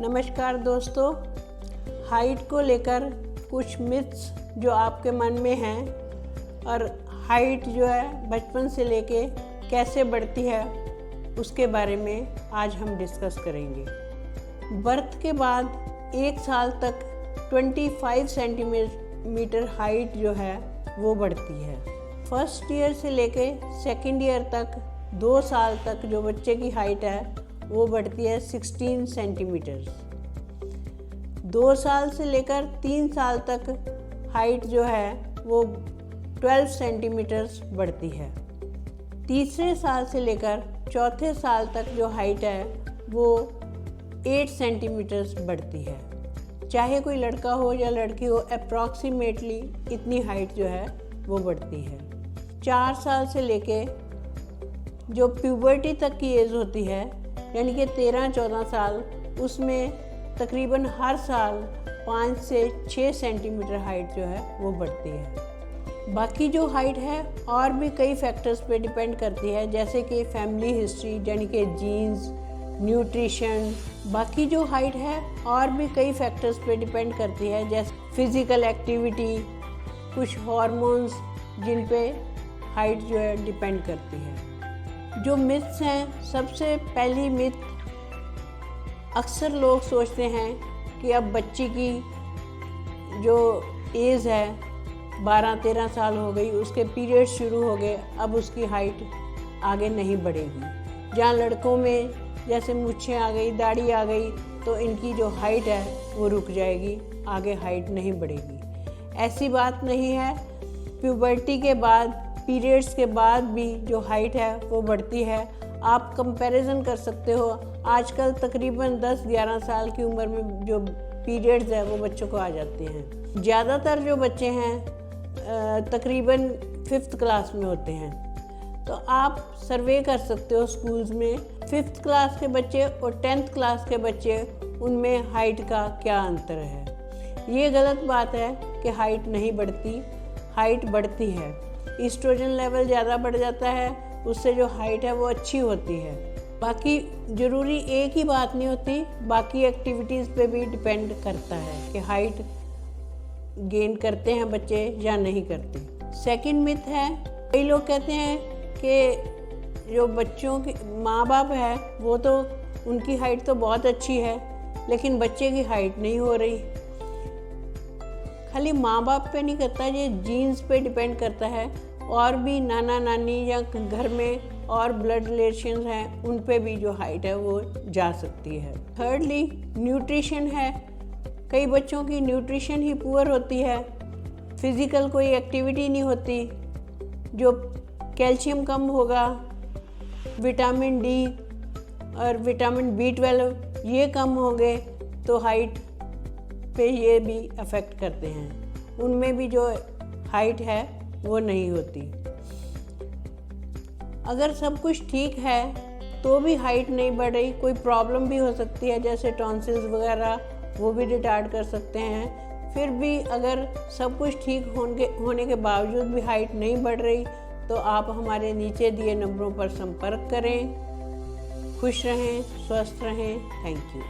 नमस्कार दोस्तों, हाइट को लेकर कुछ मिथ्स जो आपके मन में हैं और हाइट जो है बचपन से लेके कैसे बढ़ती है उसके बारे में आज हम डिस्कस करेंगे। बर्थ के बाद 1 साल तक 25 सेंटीमीटर हाइट जो है वो बढ़ती है। फर्स्ट ईयर से लेके सेकेंड ईयर तक 2 साल तक जो बच्चे की हाइट है वो बढ़ती है 16 सेंटीमीटर। 2 साल से लेकर 3 साल तक हाइट जो है वो 12 सेंटीमीटर बढ़ती है। तीसरे साल से लेकर चौथे साल तक जो हाइट है वो 8 सेंटीमीटर बढ़ती है। चाहे कोई लड़का हो या लड़की हो, अप्रॉक्सीमेटली इतनी हाइट जो है वो बढ़ती है। 4 साल से लेके जो प्यूबर्टी तक की एज होती है यानी कि 13-14 साल, उसमें तकरीबन हर साल 5 से 6 सेंटीमीटर हाइट जो है वो बढ़ती है। बाकी जो हाइट है और भी कई फैक्टर्स पे डिपेंड करती है, जैसे कि फैमिली हिस्ट्री यानी कि जीन्स, न्यूट्रिशन। बाकी जो हाइट है और भी कई फैक्टर्स पे डिपेंड करती है, जैसे फिज़िकल एक्टिविटी, कुछ हार्मोन्स जिन पे हाइट जो है डिपेंड करती है। जो मिथ्स हैं, सबसे पहली मिथ, अक्सर लोग सोचते हैं कि अब बच्ची की जो एज है 12-13 साल हो गई, उसके पीरियड शुरू हो गए, अब उसकी हाइट आगे नहीं बढ़ेगी। जहाँ लड़कों में जैसे मूछें आ गई, दाढ़ी आ गई, तो इनकी जो हाइट है वो रुक जाएगी, आगे हाइट नहीं बढ़ेगी। ऐसी बात नहीं है। प्यूबर्टी के बाद, पीरियड्स के बाद भी जो हाइट है वो बढ़ती है। आप कंपैरिजन कर सकते हो, आजकल तकरीबन 10-11 साल की उम्र में जो पीरियड्स है वो बच्चों को आ जाते हैं। ज़्यादातर जो बच्चे हैं तकरीबन 5th क्लास में होते हैं। तो आप सर्वे कर सकते हो स्कूल्स में 5th क्लास के बच्चे और 10th क्लास के बच्चे, उनमें हाइट का क्या अंतर है। ये गलत बात है कि हाइट नहीं बढ़ती, हाइट बढ़ती है। ईस्ट्रोजन लेवल ज़्यादा बढ़ जाता है, उससे जो हाइट है वो अच्छी होती है। बाकी ज़रूरी एक ही बात नहीं होती, बाकी एक्टिविटीज़ पे भी डिपेंड करता है कि हाइट गेन करते हैं बच्चे या नहीं करते। सेकंड मिथ है, कई लोग कहते हैं कि जो बच्चों के माँ बाप है वो तो उनकी हाइट तो बहुत अच्छी है लेकिन बच्चे की हाइट नहीं हो रही। खाली माँ बाप पे नहीं करता, ये जीन्स पे डिपेंड करता है, और भी नाना नानी या घर में और ब्लड रिलेशंस हैं उन पे भी जो हाइट है वो जा सकती है। थर्डली न्यूट्रिशन है। कई बच्चों की न्यूट्रिशन ही पुअर होती है, फिज़िकल कोई एक्टिविटी नहीं होती, जो कैल्शियम कम होगा, विटामिन डी और विटामिन B12 ये कम होंगे तो हाइट पे ये भी अफेक्ट करते हैं, उनमें भी जो हाइट है वो नहीं होती। अगर सब कुछ ठीक है तो भी हाइट नहीं बढ़ रही, कोई प्रॉब्लम भी हो सकती है, जैसे टॉन्सिल्स वगैरह, वो भी रिटार्ड कर सकते हैं। फिर भी अगर सब कुछ ठीक होने के बावजूद भी हाइट नहीं बढ़ रही तो आप हमारे नीचे दिए नंबरों पर संपर्क करें। खुश रहें, स्वस्थ रहें। Thank you.